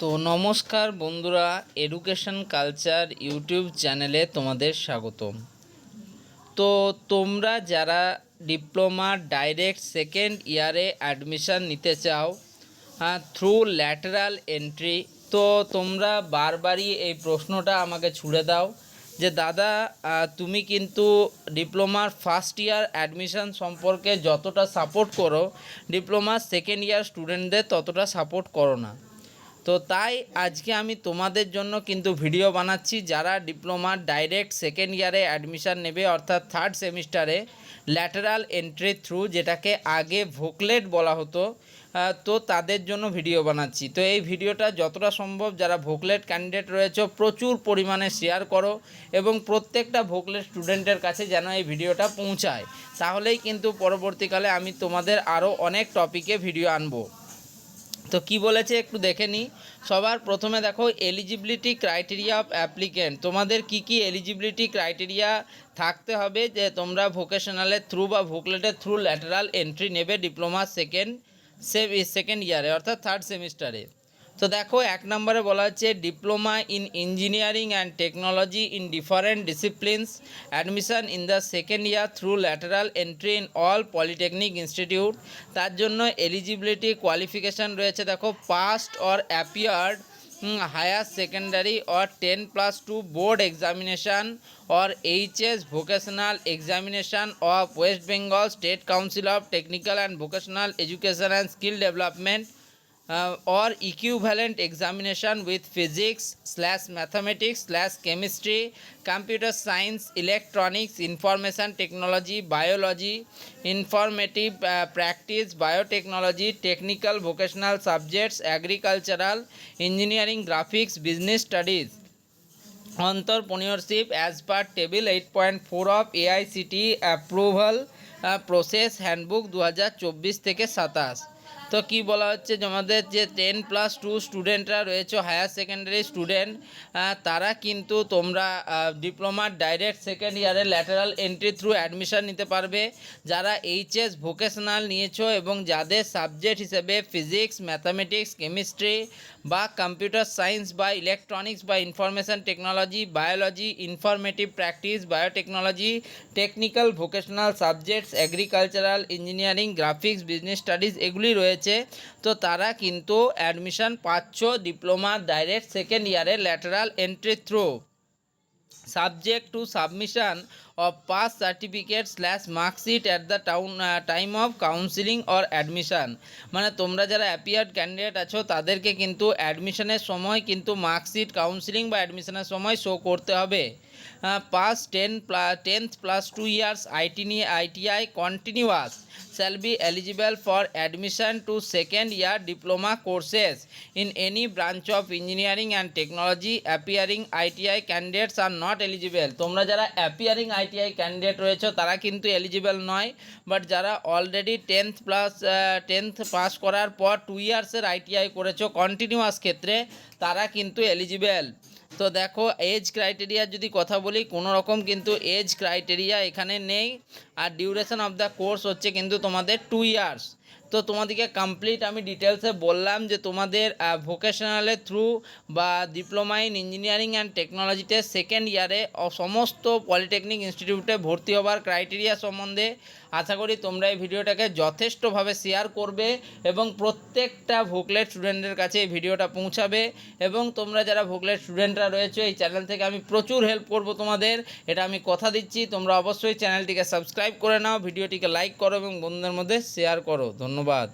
তো নমস্কার বন্ধুরা, এডুকেশন কালচার ইউটিউব চ্যানেলে তোমাদের স্বাগতম। তো তোমরা যারা ডিপ্লোমা ডাইরেক্ট সেকেন্ড ইয়ারে অ্যাডমিশান নিতে চাও থ্রু ল্যাটারাল এন্ট্রি, তো তোমরা বারবারই এই প্রশ্নটা আমাকে ছুড়ে দাও যে দাদা তুমি কিন্তু ডিপ্লোমার ফার্স্ট ইয়ার অ্যাডমিশান সম্পর্কে যতটা সাপোর্ট করো ডিপ্লোমার সেকেন্ড ইয়ার স্টুডেন্টদের ততটা সাপোর্ট করো না। তো তাই আজকে আমি তোমাদের জন্য কিন্তু ভিডিও বানাচ্ছি যারা ডিপ্লোমার ডাইরেক্ট সেকেন্ড ইয়ারে অ্যাডমিশান নেবে, অর্থাৎ থার্ড সেমিস্টারে ল্যাটারাল এন্ট্রি থ্রু, যেটাকে আগে ভোকলেট বলা হতো। তো তাদের জন্য ভিডিও বানাচ্ছি। তো এই ভিডিওটা যতটা সম্ভব যারা ভোকলেট ক্যান্ডিডেট রয়েছে প্রচুর পরিমাণে শেয়ার করো এবং প্রত্যেকটা ভোকলেট স্টুডেন্টের কাছে যেন এই ভিডিওটা পৌঁছায়, তাহলেই কিন্তু পরবর্তীকালে আমি তোমাদের আরও অনেক টপিকে ভিডিও আনবো। তো কি বলেছে একটু দেখে নিই। সবার প্রথমে দেখো এলিজিবিলিটি ক্রাইটেরিয়া অফ অ্যাপ্লিকেন্ট, তোমাদের কি কি এলিজিবিলিটি ক্রাইটেরিয়া থাকতে হবে যে তোমরা ভোকেশনালের থ্রু বা ভোকলেটের থ্রু ল্যাটারাল এন্ট্রি নেবে ডিপ্লোমা সেকেন্ড ইয়ারে অর্থাৎ থার্ড সেমিস্টারে। তো দেখো এক নম্বরে বলা হচ্ছে diploma in engineering and technology in different disciplines, admission in the second year through lateral entry in all polytechnic institute. তার জন্য এলিজিবিলিটি কোয়ালিফিকেশান রয়েছে দেখো passed or appeared higher secondary or 10+2 board examination or HS vocational examination of West Bengal State Council of Technical and Vocational Education and Skill Development or equivalent examination with physics/mathematics/chemistry, computer science, electronics, information technology, biology, informative practice, biotechnology, technical vocational subjects, agricultural, engineering, graphics, business studies, entrepreneurship as per table 8.4 of AICTE approval process handbook 2024 থেকে 27। তো কি বলা হচ্ছে যে আমাদের যে 10+2 স্টুডেন্টরা রয়েছে হায়ার সেকেন্ডারি স্টুডেন্ট, তারা কিন্তু তোমরা ডিপ্লোমার ডাইরেক্ট সেকেন্ড ইয়ারে ল্যাটারাল এন্ট্রি থ্রু অ্যাডমিশান নিতে পারবে যারা HS ভোকেশনাল নিয়েছো এবং যাদের সাবজেক্ট হিসেবে ফিজিক্স, ম্যাথামেটিক্স, কেমিস্ট্রি বা কম্পিউটার সায়েন্স বা ইলেকট্রনিক্স বা information technology, biology, informative practice, biotechnology, technical vocational subjects, agricultural, engineering, graphics, business studies এগুলি রয়েছে। তো তারা কিন্তু অ্যাডমিশন পাচ্ছ ডিপ্লোমা ডাইরেক্ট সেকেন্ড ইয়ারে lateral entry through, subject to submission of pass certificate/marksheet at the time of counseling or admission। মানে তোমরা যারা অ্যাপিয়ার্ড ক্যান্ডিডেট আছো তাদেরকে কিন্তু অ্যাডমিশনের সময় কিন্তু মার্কশিট কাউন্সিলিং বা অ্যাডমিশনের সময় শো করতে হবে। Pass 10+2 years ITI continuous shall be eligible for admission to second year diploma courses in any branch of engineering and technology. Appearing ITI candidates are not eligible। তোমরা যারা অ্যাপিয়ারিং ITI ক্যান্ডিডেট রয়েছে তারা কিন্তু eligible নয়, but যারা already 10th pass করার পর 2 ইয়ার্সের ITI করেছো কন্টিনিউয়াস ক্ষেত্রে তারা কিন্তু এলিজিবল। তো দেখো এজ ক্রাইটেরিয়া যদি কথা বলি, কোনো রকম কিন্তু এজ ক্রাইটেরিয়া এখানে নেই, আর ডিউরেশন অফ দ্য কোর্স হচ্ছে কিন্তু তোমাদের 2 ইয়ার্স। তো তোমাদেরকে কমপ্লিট আমি ডিটেলসে বললাম যে তোমাদের ভোকেশনালের থ্রু বা ডিপ্লোমা ইন ইঞ্জিনিয়ারিং অ্যান্ড টেকনোলজিতে সেকেন্ড ইয়ারে সমস্ত পলিটেকনিক ইনস্টিটিউটে ভর্তি হবার ক্রাইটেরিয়া সম্বন্ধে আশা করি তোমরা এই ভিডিওটাকে যথেষ্টভাবে শেয়ার করবে এবং প্রত্যেকটা ভোকলেট স্টুডেন্টের কাছে এই ভিডিওটা পৌঁছাবে। এবং তোমরা যারা ভোকলেট স্টুডেন্টরা রয়েছে এই চ্যানেল থেকে আমি প্রচুর হেল্প করব তোমাদের, এটা আমি কথা দিচ্ছি। তোমরা অবশ্যই চ্যানেলটিকে সাবস্ক্রাইব করে নাও, ভিডিওটিকে লাইক করো এবং বন্ধুদের মধ্যে শেয়ার করো। ধন্যবাদ।